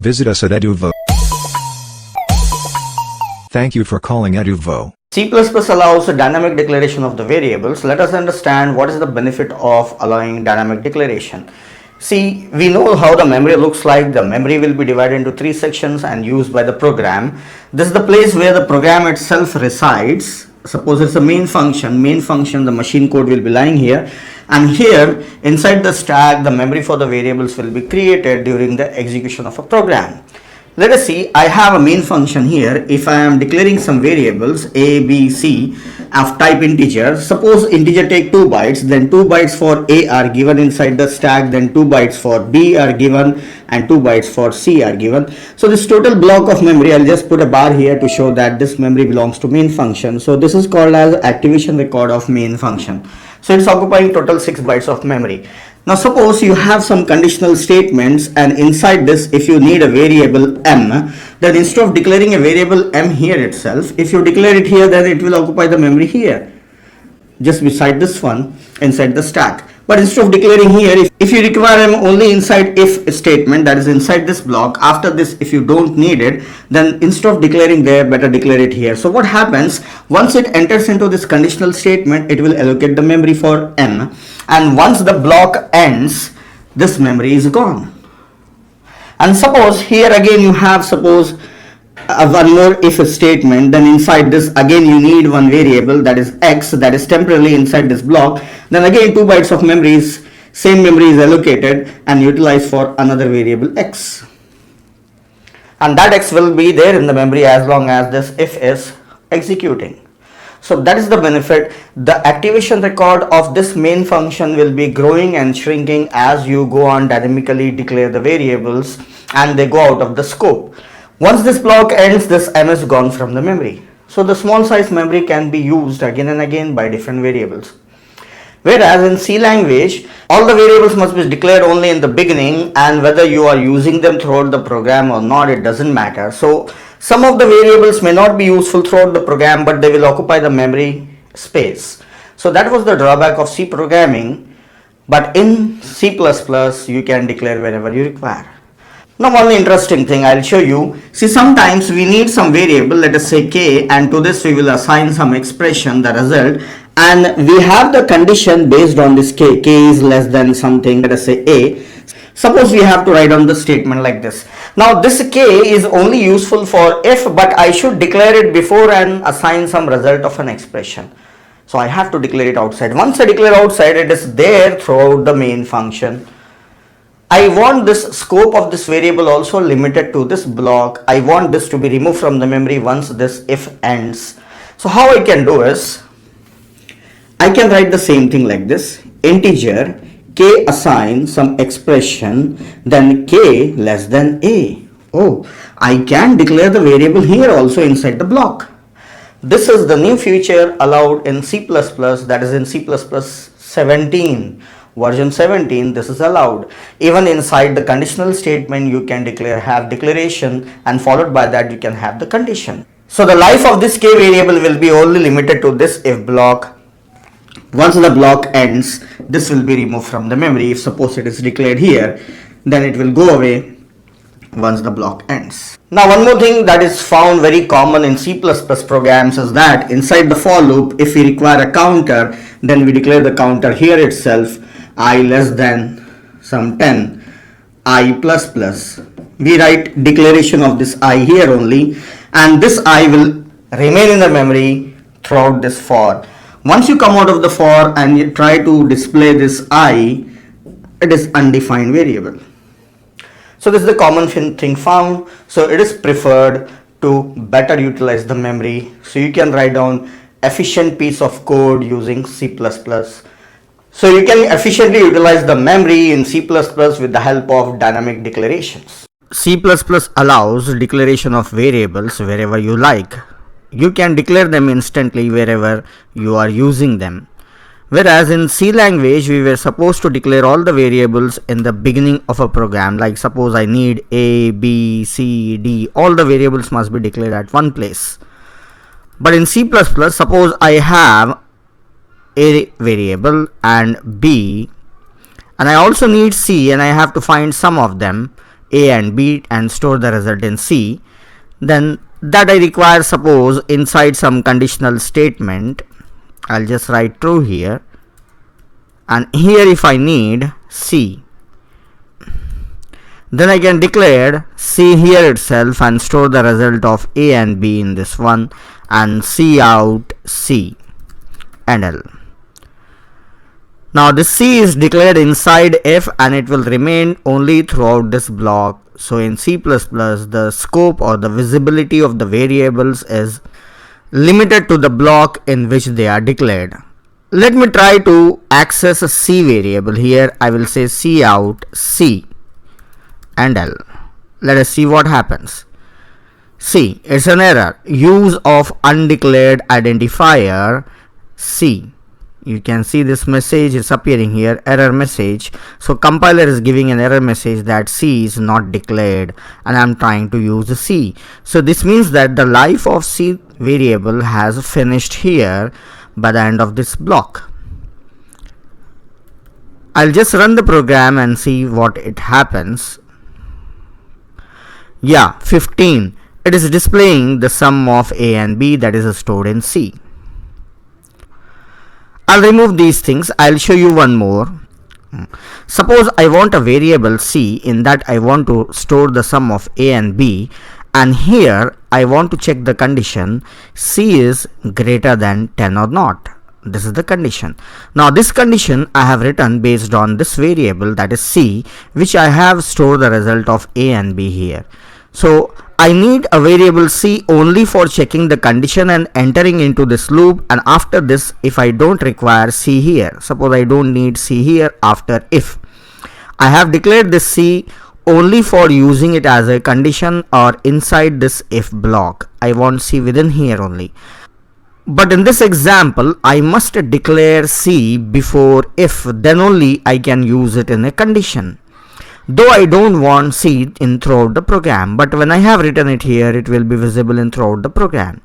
Visit us at Eduvvo. Thank you for calling Eduvvo. C++ allows a dynamic declaration of the variables. Let us understand what is the benefit of allowing dynamic declaration. See, we know how the memory looks like. The memory will be divided into 3 sections and used by the program. This is the place where the program itself resides. Suppose it's a main function, the machine code will be lying here, and here inside the stack the memory for the variables will be created during the execution of a program. Let us see, I have a main function here. If I am declaring some variables a, b, c of type integer, suppose integer take 2 bytes, then 2 bytes for a are given inside the stack, then 2 bytes for b are given, and 2 bytes for c are given. So this total block of memory, I'll just put a bar here to show that this memory belongs to main function. So this is called as activation record of main function. So it's occupying total 6 bytes of memory. Now suppose you have some conditional statements, and inside this if you need a variable m, then instead of declaring a variable m here itself, if you declare it here, then it will occupy the memory here, just beside this one inside the stack. But instead of declaring here, if you require m only inside if statement, that is inside this block, after this if you don't need it, then instead of declaring there, better declare it here. So what happens, once it enters into this conditional statement, it will allocate the memory for m, and once the block ends, this memory is gone. And suppose here again you have one more if statement, then inside this again you need one variable, that is x, that is temporarily inside this block, then again 2 bytes of same memory is allocated and utilized for another variable x, and that x will be there in the memory as long as this if is executing. So that is the benefit. The activation record of this main function will be growing and shrinking as you go on dynamically declare the variables and they go out of the scope. Once this block ends, this m is gone from the memory. So the small size memory can be used again and again by different variables. Whereas in C language, all the variables must be declared only in the beginning, and whether you are using them throughout the program or not, it doesn't matter. So some of the variables may not be useful throughout the program, but they will occupy the memory space. So that was the drawback of C programming, but in C++ you can declare wherever you require. Now one interesting thing I'll show you. See, sometimes we need some variable, let us say k, and to this we will assign some expression, the result, and we have the condition based on this k is less than something, let us say a. Suppose we have to write down the statement like this. Now this k is only useful for if, but I should declare it before and assign some result of an expression. So I have to declare it outside. Once I declare outside, it is there throughout the main function. I want this scope of this variable also limited to this block. I want this to be removed from the memory once this if ends. So how I can do is, I can write the same thing like this. Integer k assign some expression, then k less than a. Oh, I can declare the variable here also inside the block. This is the new feature allowed in C++, that is in C++ 17. Version 17, this is allowed. Even inside the conditional statement you can have declaration, and followed by that you can have the condition. So the life of this k variable will be only limited to this if block. Once the block ends, this will be removed from the memory. If suppose it is declared here, then it will go away once the block ends. Now one more thing that is found very common in C++ programs is that inside the for loop, if we require a counter, then we declare the counter here itself, I less than some 10, I plus plus. We write declaration of this I here only, and this I will remain in the memory throughout this for. Once you come out of the for and you try to display this I, it is undefined variable. So this is the common thing found. So it is preferred to better utilize the memory. So you can write down efficient piece of code using C++. So you can efficiently utilize the memory in C++ with the help of dynamic declarations. C++ allows declaration of variables wherever you like. You can declare them instantly wherever you are using them. Whereas in C language, we were supposed to declare all the variables in the beginning of a program. Like suppose I need A, B, C, D, all the variables must be declared at one place. But in C++, suppose I have A variable and B, and I also need C, and I have to find some of them A and B and store the result in C, then that I require, suppose inside some conditional statement, I'll just write true here, and here if I need C, then I can declare C here itself and store the result of A and B in this one and C out C and L. Now this C is declared inside F and it will remain only throughout this block. So in C++, the scope or the visibility of the variables is limited to the block in which they are declared. Let me try to access a C variable. Here I will say C out C and L. Let us see what happens. See, it's an error. Use of undeclared identifier C. You can see this message is appearing here, error message. So compiler is giving an error message that C is not declared and I'm trying to use C. So this means that the life of C variable has finished here by the end of this block. I'll just run the program and see what it happens. Yeah, 15. It is displaying the sum of A and B that is stored in C. I'll remove these things. I'll show you one more. Suppose I want a variable C, in that I want to store the sum of A and B, and here I want to check the condition C is greater than 10 or not. This is the condition. Now this condition I have written based on this variable, that is C, which I have stored the result of A and B here. So I need a variable C only for checking the condition and entering into this loop, and after this if I don't require C here, suppose I don't need C here after if, I have declared this C only for using it as a condition or inside this if block. I want C within here only. But in this example I must declare C before if, then only I can use it in a condition. Though I don't want C in throughout the program, but when I have written it here, it will be visible in throughout the program.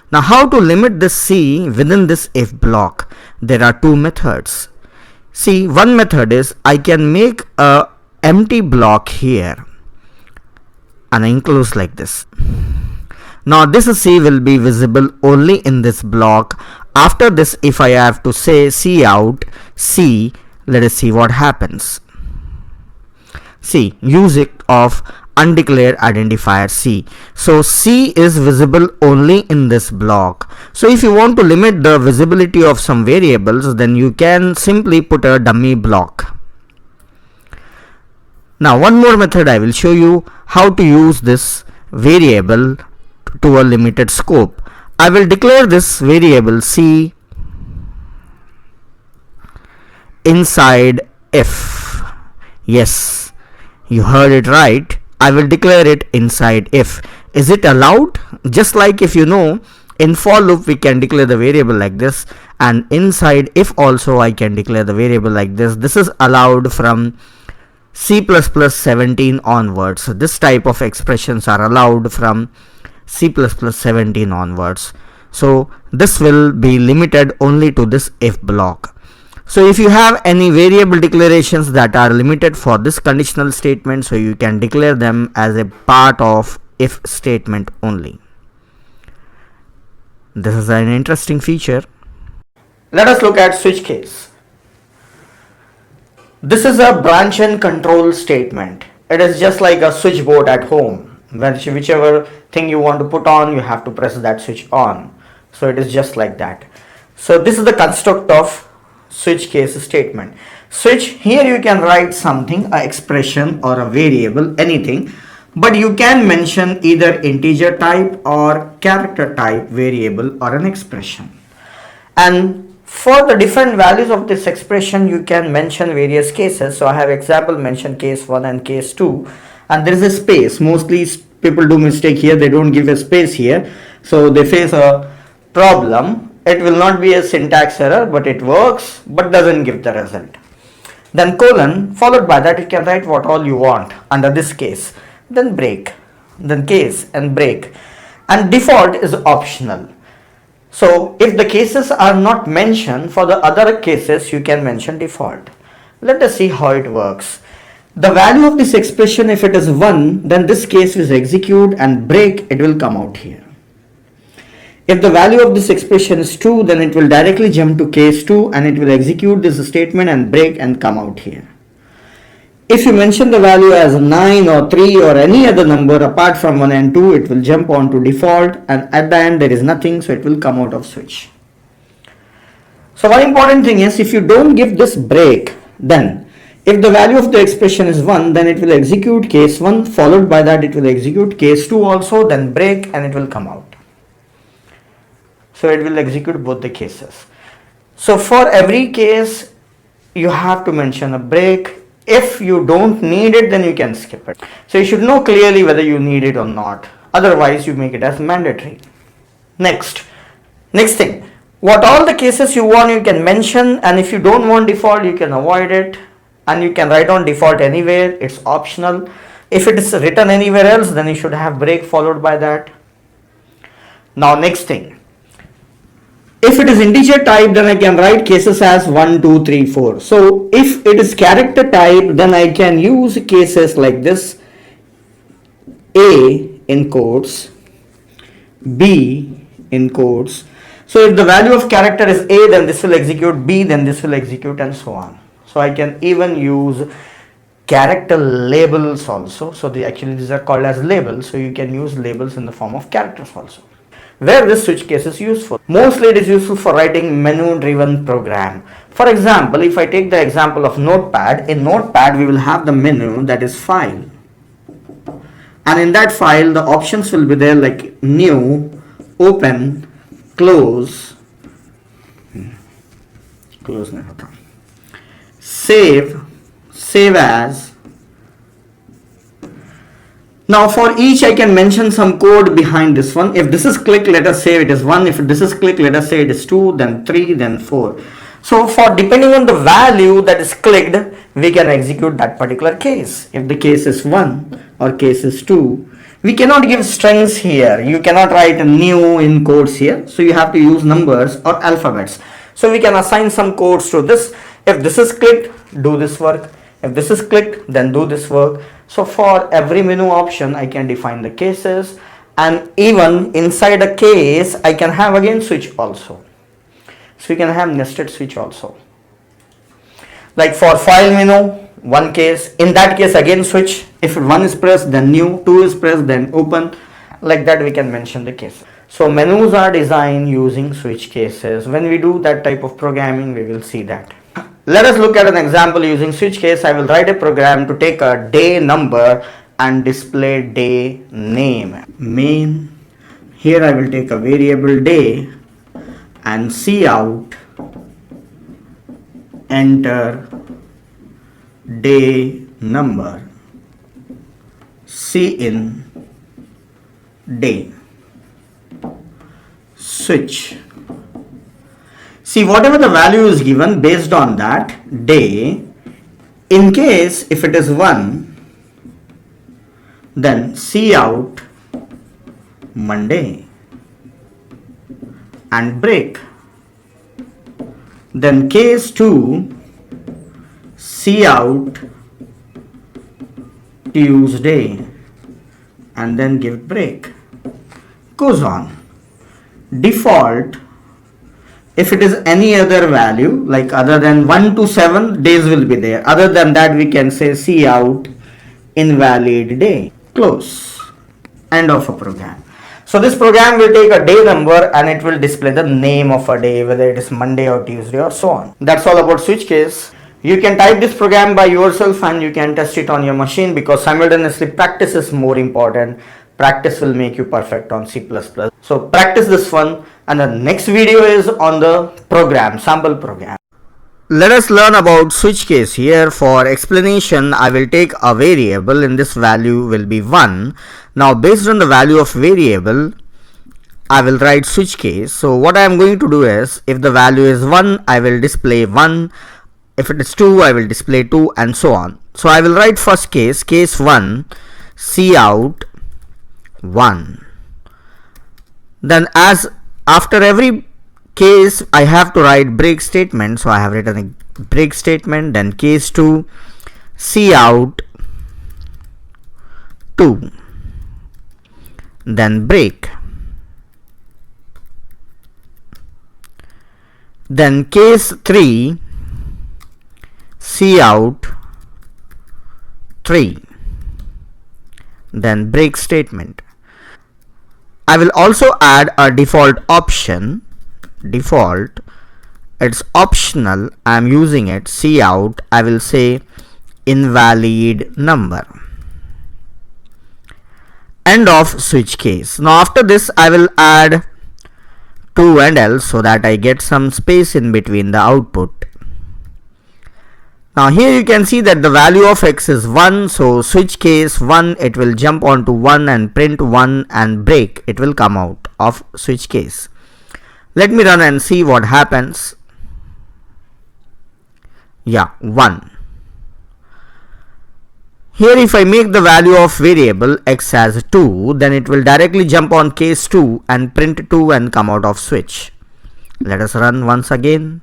Now how to limit this C within this if block? There are two methods. See, one method is I can make a empty block here and enclose like this. Now this C will be visible only in this block. After this, if I have to say C out C, let us see what happens. See, use of undeclared identifier C. So C is visible only in this block. So if you want to limit the visibility of some variables, then you can simply put a dummy block. Now one more method I will show you how to use this variable to a limited scope. I will declare this variable C inside if. Yes, you heard it right. I will declare it inside if. Is it allowed? Just like if you know, in for loop we can declare the variable like this, and inside if also I can declare the variable like this. This is allowed from C++ 17 onwards. So this type of expressions are allowed from C++ 17 onwards. So this will be limited only to this if block. So if you have any variable declarations that are limited for this conditional statement, so you can declare them as a part of if statement only. This is an interesting feature. Let us look at switch case. This is a branch and control statement. It is just like a switchboard at home. Whichever thing you want to put on, you have to press that switch on. So it is just like that. So this is the construct of switch case statement. Switch, here you can write something, a expression or a variable, anything, but you can mention either integer type or character type variable or an expression. And for the different values of this expression, you can mention various cases. So I have example mention case 1 and case 2, and there is a space. Mostly people do mistake here, they don't give a space here, so they face a problem. It will not be a syntax error, but it works but doesn't give the result. Then colon, followed by that you can write what all you want under this case, then break, then case and break, and default is optional. So if the cases are not mentioned, for the other cases you can mention default. Let us see how it works. The value of this expression, if it is 1, then this case will execute and break, it will come out here. If the value of this expression is 2, then it will directly jump to case 2 and it will execute this statement and break and come out here. If you mention the value as 9 or 3 or any other number apart from 1 and 2, it will jump on to default, and at the end there is nothing, so it will come out of switch. So one important thing is, if you don't give this break, then if the value of the expression is 1, then it will execute case 1, followed by that it will execute case 2 also, then break and it will come out. So it will execute both the cases. So for every case you have to mention a break. If you don't need it, then you can skip it. So you should know clearly whether you need it or not. Otherwise you make it as mandatory. Next thing, what all the cases you want you can mention, and if you don't want default you can avoid it. And you can write on default anywhere, it's optional. If it is written anywhere else, then you should have break followed by that. Now next thing, if it is integer type, then I can write cases as 1, 2, 3, 4. So if it is character type, then I can use cases like this: A in quotes, B in quotes. So if the value of character is A, then this will execute, B, then this will execute, and so on. So I can even use character labels also. So these are called as labels. So you can use labels in the form of characters also. Where this switch case is useful? Mostly it is useful for writing menu driven program. For example, if I take the example of Notepad, in Notepad we will have the menu that is file. And in that file the options will be there like new, open, close, save, save as. Now for each I can mention some code behind this one. If this is click, let us say it is 1. If this is click, let us say it is 2, then 3, then 4. So for depending on the value that is clicked, we can execute that particular case. If the case is 1 or case is 2, we cannot give strings here. You cannot write a new in quotes here. So you have to use numbers or alphabets. So we can assign some codes to this. If this is clicked, do this work. If this is clicked, then do this work. So for every menu option I can define the cases, and even inside a case I can have again switch also. So we can have nested switch also. Like for file menu, one case, in that case again switch. If 1 is pressed, then new, 2 is pressed, then open. Like that we can mention the case. So menus are designed using switch cases. When we do that type of programming, we will see that. Let us look at an example using switch case. I will write a program to take a day number and display day name. Main. Here I will take a variable day and cout enter day number, cin day, switch. See, whatever the value is given, based on that day, in case if it is 1, then cout Monday and break. Then case 2, cout Tuesday and then give break. Goes on. Default, if it is any other value, like other than 1 to 7, days will be there. Other than that, we can say cout invalid day. Close. End of a program. So this program will take a day number and it will display the name of a day, whether it is Monday or Tuesday or so on. That's all about switch case. You can type this program by yourself and you can test it on your machine, because simultaneously practice is more important. Practice will make you perfect on C++. So practice this one, and the next video is on the program, sample program. Let us learn about switch case. Here for explanation, I will take a variable and this value will be 1. Now based on the value of variable, I will write switch case. So what I am going to do is, if the value is 1, I will display 1. If it is 2, I will display 2, and so on. So I will write first case, case 1, cout 1. Then as after every case I have to write break statement, so I have written a break statement. Then case 2, cout 2, then break, then case 3, cout 3, then break statement. I will also add a default option. Default, it's optional, I am using it. Cout, I will say invalid number. End of switch case. Now after this I will add 2 and else so that I get some space in between the output. Now here you can see that the value of x is 1, so switch case 1, it will jump onto 1 and print 1, and break, it will come out of switch case. Let me run and see what happens. Yeah, 1. Here if I make the value of variable x as 2, then it will directly jump on case 2 and print 2 and come out of switch. Let us run once again.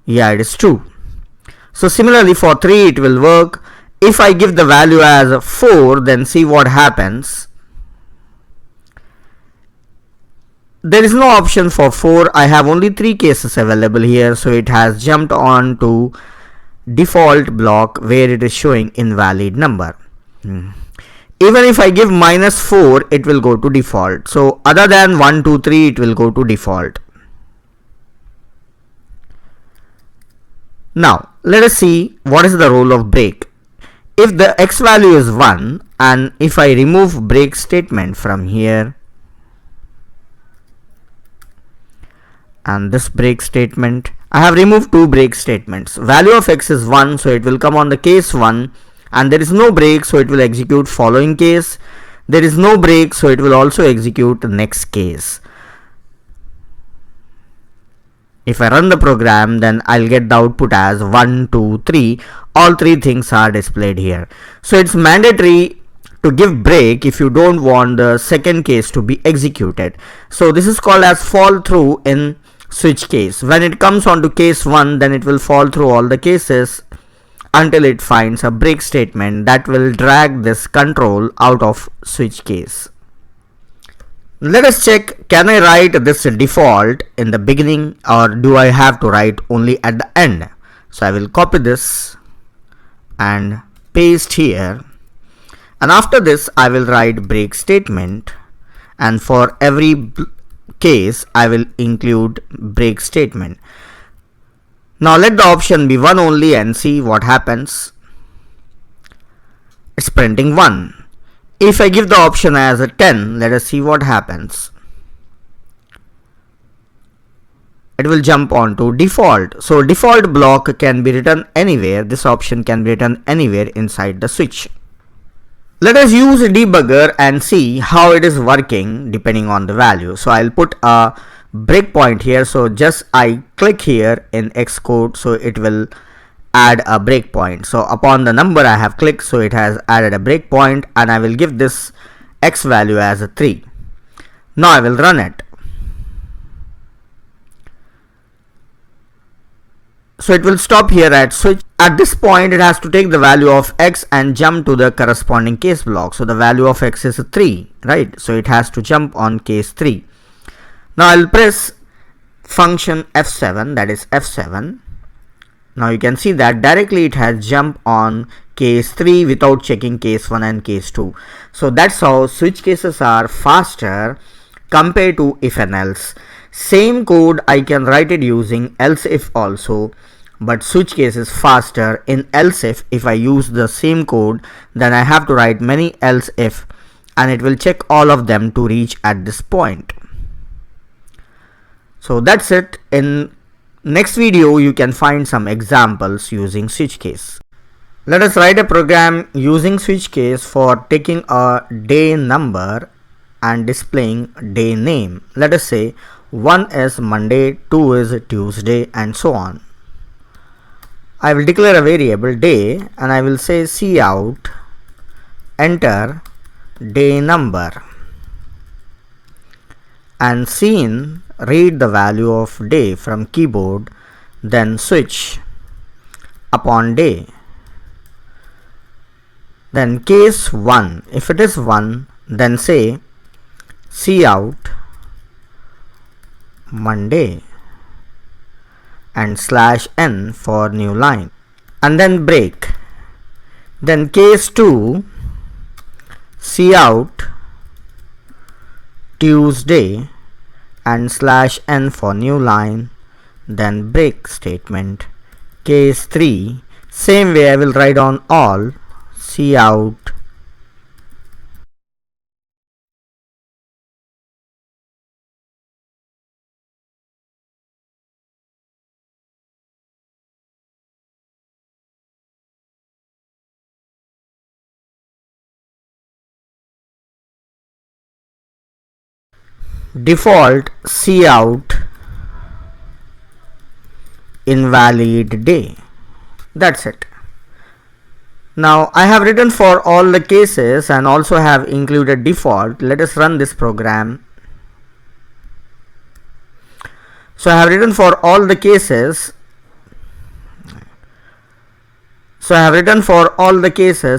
Yeah, it is true. So similarly for 3 it will work. If I give the value as 4, then see what happens. There is no option for 4. I have only 3 cases available here, so it has jumped on to default block where it is showing invalid number. Even if I give -4, it will go to default. So other than 1, 2, 3, it will go to default. Now let us see what is the role of break. If the x value is 1 and if I remove break statement from here, and this break statement, I have removed 2 break statements. Value of x is 1, so it will come on the case 1, and there is no break, so it will execute following case. There is no break, so it will also execute next case. If I run the program, then I'll get the output as 1, 2, 3. All 3 things are displayed here. So it's mandatory to give break if you don't want the second case to be executed. So this is called as fall through in switch case. When it comes on to case 1, then it will fall through all the cases until it finds a break statement that will drag this control out of switch case. Let us check, can I write this default in the beginning or do I have to write only at the end? So I will copy this and paste here, and after this I will write break statement, and for every case I will include break statement. Now let the option be 1 only and see what happens. It's printing 1. If I give the option as a 10, let us see what happens. It will jump on to default. So default block can be written anywhere. This option can be written anywhere inside the switch. Let us use a debugger and see how it is working depending on the value. So I'll put a breakpoint here. So just I click here in Xcode, so it will add a breakpoint. So upon the number I have clicked, so it has added a breakpoint, and I will give this x value as a 3. Now I will run it. So it will stop here at switch. At this point it has to take the value of x and jump to the corresponding case block. So the value of x is 3, right? So it has to jump on case 3. Now I'll press function F7, that is F7. Now you can see that directly it has jumped on case 3 without checking case 1 and case 2. So that's how switch cases are faster compared to if and else. Same code I can write it using else if also, but switch case is faster in else if I use the same code, then I have to write many else if, and it will check all of them to reach at this point. So that's it. In next video you can find some examples using switch case. Let us write a program using switch case for taking a day number and displaying day name. Let us say 1 is Monday, 2 is Tuesday, and so on. I will declare a variable day and I will say cout enter day number, and scene read the value of day from keyboard, then switch upon day. Then case 1, if it is 1, then say cout Monday and /n for new line, and then break. Then case 2, cout Tuesday and /n for new line, then break statement. Case 3, same way I will write on all, cout default cout invalid day. That's it. Now I have written for all the cases and also have included default. Let us run this program. So I have written for all the cases.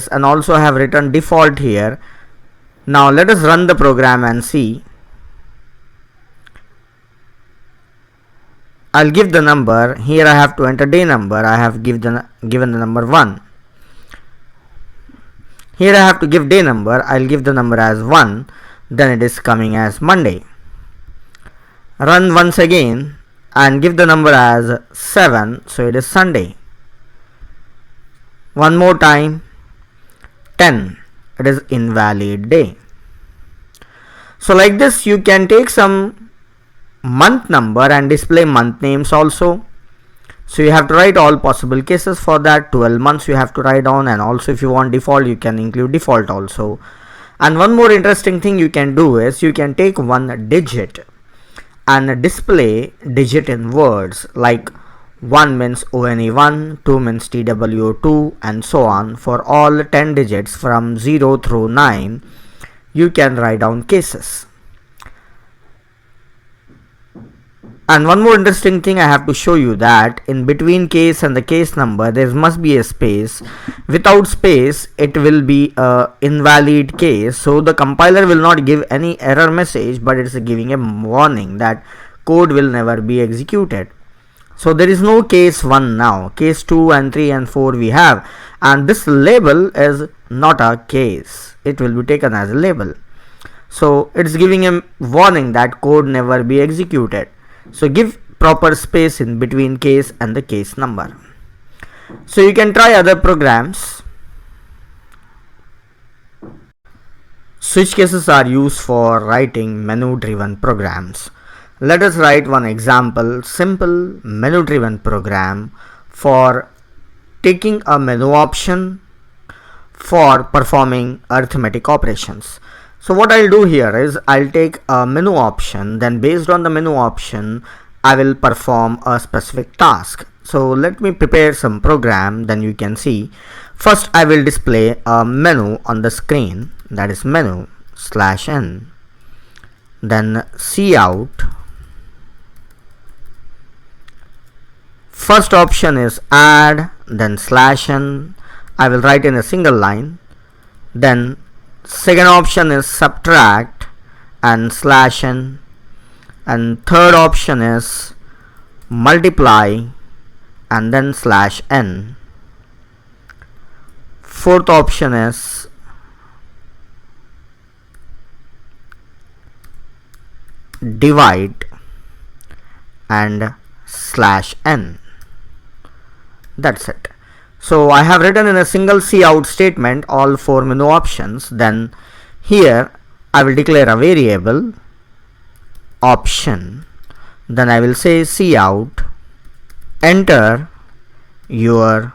And also have written default here. Now let us run the program and see. I'll give the number. Here I have to enter day number. I have given the number 1. Here I have to give day number. I'll give the number as 1. Then it is coming as Monday. Run once again and give the number as 7. So it is Sunday. One more time. 10. It is invalid day. So like this you can take some month number and display month names also. So you have to write all possible cases for that. 12 months you have to write down, and also if you want default you can include default also. And one more interesting thing you can do is you can take one digit and display digit in words, like 1 means ONE1, 2 means TWO2, and so on. For all 10 digits from 0 through 9 you can write down cases. And one more interesting thing I have to show you, that in between case and the case number there must be a space. Without space it will be a invalid case, so the compiler will not give any error message, but it is giving a warning that code will never be executed. So there is no case 1 now. Case 2 and 3 and 4 we have, and this label is not a case. It will be taken as a label. So it's giving a warning that code never be executed. So give proper space in between case and the case number. So you can try other programs. Switch cases are used for writing menu driven programs. Let us write one example, simple menu driven program for taking a menu option for performing arithmetic operations. So what I'll do here is I'll take a menu option, then based on the menu option I will perform a specific task. So let me prepare some program, then you can see. First I will display a menu on the screen, that is menu /n, then cout. First option is add, then /n. I will write in a single line. Then second option is subtract and /n, and third option is multiply and then /n. Fourth option is divide and /n. That's it. So I have written in a single cout statement all 4 menu options. Then here I will declare a variable option. Then I will say cout, enter your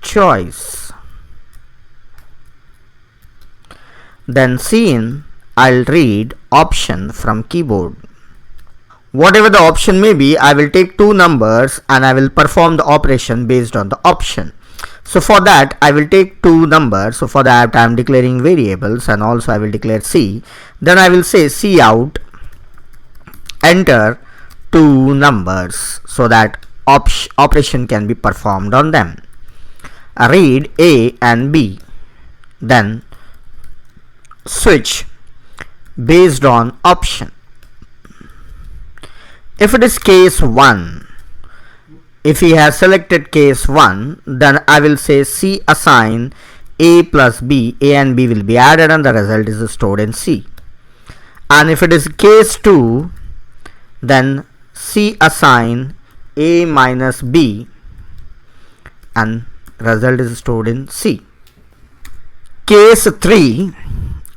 choice. Then cin, I'll read option from keyboard. Whatever the option may be, I will take 2 numbers and I will perform the operation based on the option. So for that I will take 2 numbers. So for that I am declaring variables, and also I will declare C. Then I will say cout, enter 2 numbers so that operation can be performed on them. Read A and B. then switch based on option. If it is case 1, if he has selected case 1, then I will say C assign A plus B, A and B will be added and the result is stored in C. And if it is case 2, then C assign A minus B and result is stored in C. Case 3,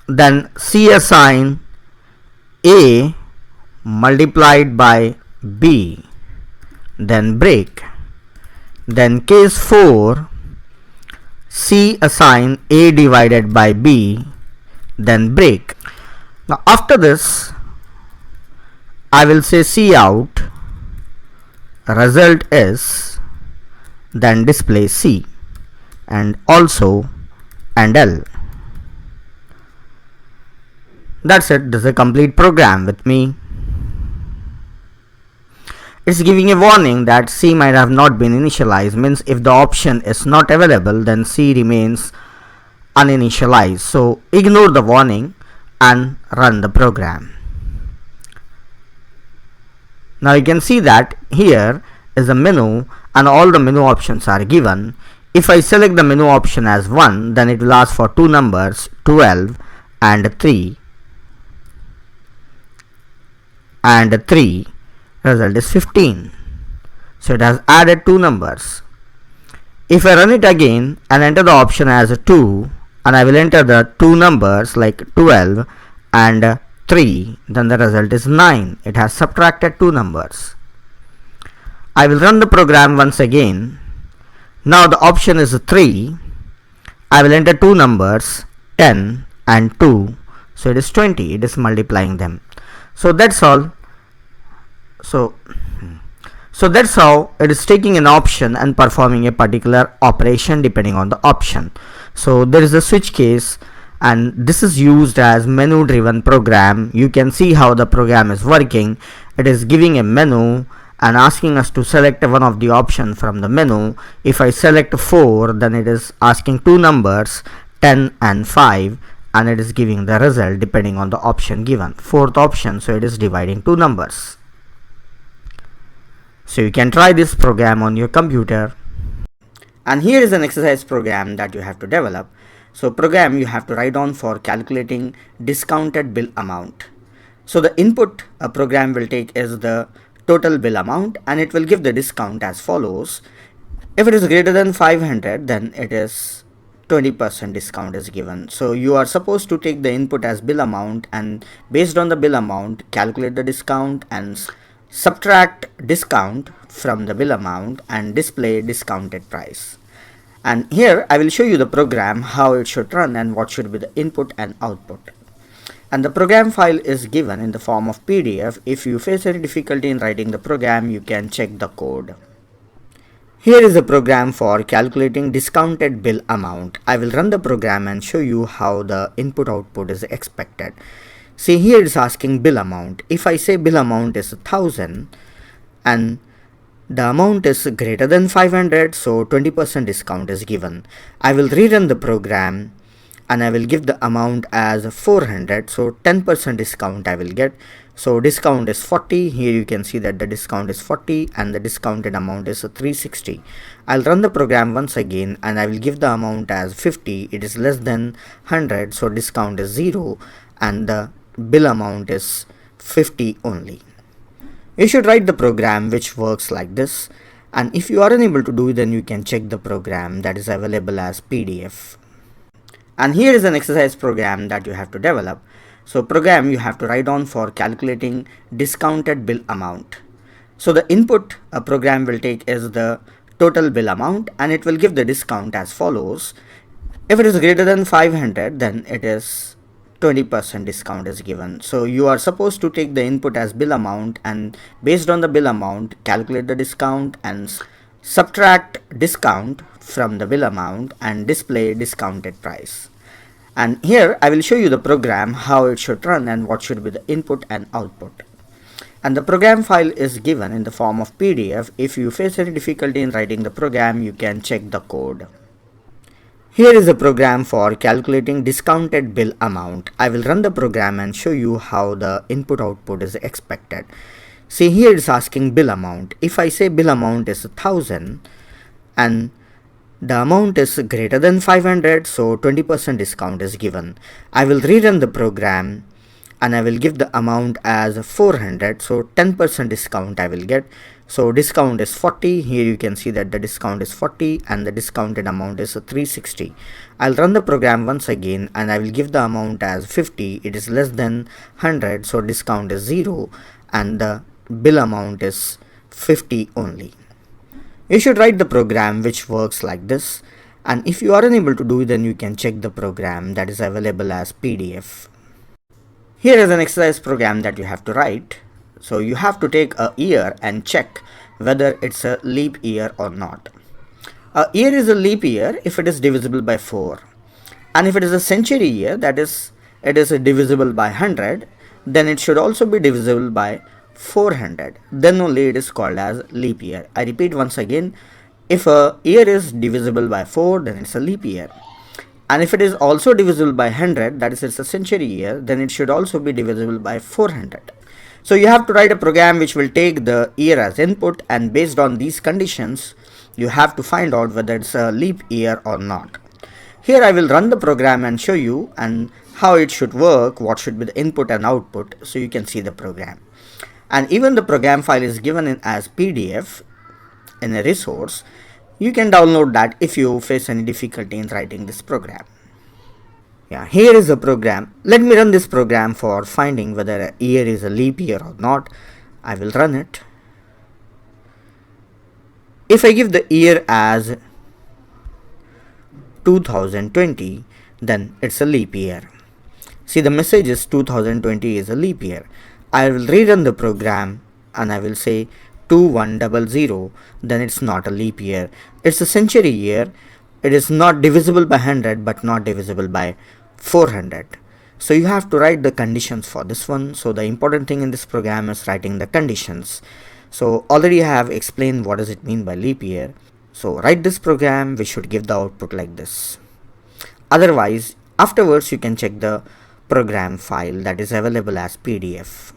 then C assign A multiplied by B, then break. Then case 4, C assign A divided by B, then break. Now after this, I will say C out, result is, then display C and also and L. That's it. This is a complete program with me. It's giving a warning that C might have not been initialized, means if the option is not available then C remains uninitialized. So ignore the warning and run the program. Now you can see that here is a menu and all the menu options are given. If I select the menu option as 1, then it will ask for two numbers 12 and 3 and 3. Result is 15. So it has added two numbers. If I run it again and enter the option as 2 and I will enter the two numbers like 12 and 3, then the result is 9. It has subtracted two numbers. I will run the program once again. Now the option is 3. I will enter two numbers 10 and 2. So it is 20. It is multiplying them. So that's all. So that's how it is taking an option and performing a particular operation depending on the option. So there is a switch case and this is used as menu driven program. You can see how the program is working. It is giving a menu and asking us to select one of the options from the menu. If I select 4, then it is asking two numbers 10 and 5 and it is giving the result depending on the option given. Fourth option, so it is dividing two numbers. So you can try this program on your computer. And here is an exercise program that you have to develop. So program you have to write down for calculating discounted bill amount. So the input a program will take is the total bill amount and it will give the discount as follows. If it is greater than 500, then it is 20% discount is given. So you are supposed to take the input as bill amount and based on the bill amount calculate the discount and subtract discount from the bill amount and display discounted price. And here I will show you the program, how it should run and what should be the input and output. And the program file is given in the form of PDF. If you face any difficulty in writing the program, you can check the code. Here is a program for calculating discounted bill amount. I will run the program and show you how the input output is expected. See, here it is asking bill amount. If I say bill amount is 1000 and the amount is greater than 500, so 20% discount is given. I will rerun the program and I will give the amount as 400, so 10% discount I will get. So discount is 40. Here you can see that the discount is 40 and the discounted amount is 360. I'll run the program once again and I will give the amount as 50. It is less than 100, so discount is 0 and the bill amount is 50 only. You should write the program which works like this, and if you are unable to do it, then you can check the program that is available as PDF. And here is an exercise program that you have to develop. So program you have to write down for calculating discounted bill amount. So the input a program will take is the total bill amount and it will give the discount as follows. If it is greater than 500, then it is 20% discount is given. So you are supposed to take the input as bill amount and based on the bill amount calculate the discount and subtract discount from the bill amount and display discounted price. And here I will show you the program, how it should run and what should be the input and output. And the program file is given in the form of PDF. If you face any difficulty in writing the program, you can check the code. Here is a program for calculating discounted bill amount. I will run the program and show you how the input output is expected. See, here it's asking bill amount. If I say bill amount is 1000 and the amount is greater than 500, so 20% discount is given. I will rerun the program and I will give the amount as 400, so 10% discount I will get. So discount is 40. Here you can see that the discount is 40 and the discounted amount is 360. I'll run the program once again and I will give the amount as 50. It is less than 100, so discount is 0 and the bill amount is 50 only. You should write the program which works like this, and if you are unable to do it, then you can check the program that is available as PDF. Here is an exercise program that you have to write. So you have to take a year and check whether it's a leap year or not. A year is a leap year if it is divisible by 4, and if it is a century year, that is, it is divisible by 100, then it should also be divisible by 400, then only it is called as leap year. I repeat once again, if a year is divisible by 4, then it's a leap year, and if it is also divisible by 100, that is, it's a century year, then it should also be divisible by 400. So you have to write a program which will take the year as input, and based on these conditions you have to find out whether it's a leap year or not. Here I will run the program and show you and how it should work, what should be the input and output, so you can see the program. And even the program file is given in as PDF in a resource. You can download that if you face any difficulty in writing this program. Yeah, here is the program. Let me run this program for finding whether a year is a leap year or not. I will run it. If I give the year as 2020, then it's a leap year. See, the message is 2020 is a leap year. I will rerun the program and I will say 2100, then it's not a leap year. It's a century year. It is not divisible by 100 but not divisible by 400. So you have to write the conditions for this one. So the important thing in this program is writing the conditions. So already I have explained what does it mean by leap year. So write this program, we should give the output like this. Otherwise, afterwards you can check the program file that is available as PDF.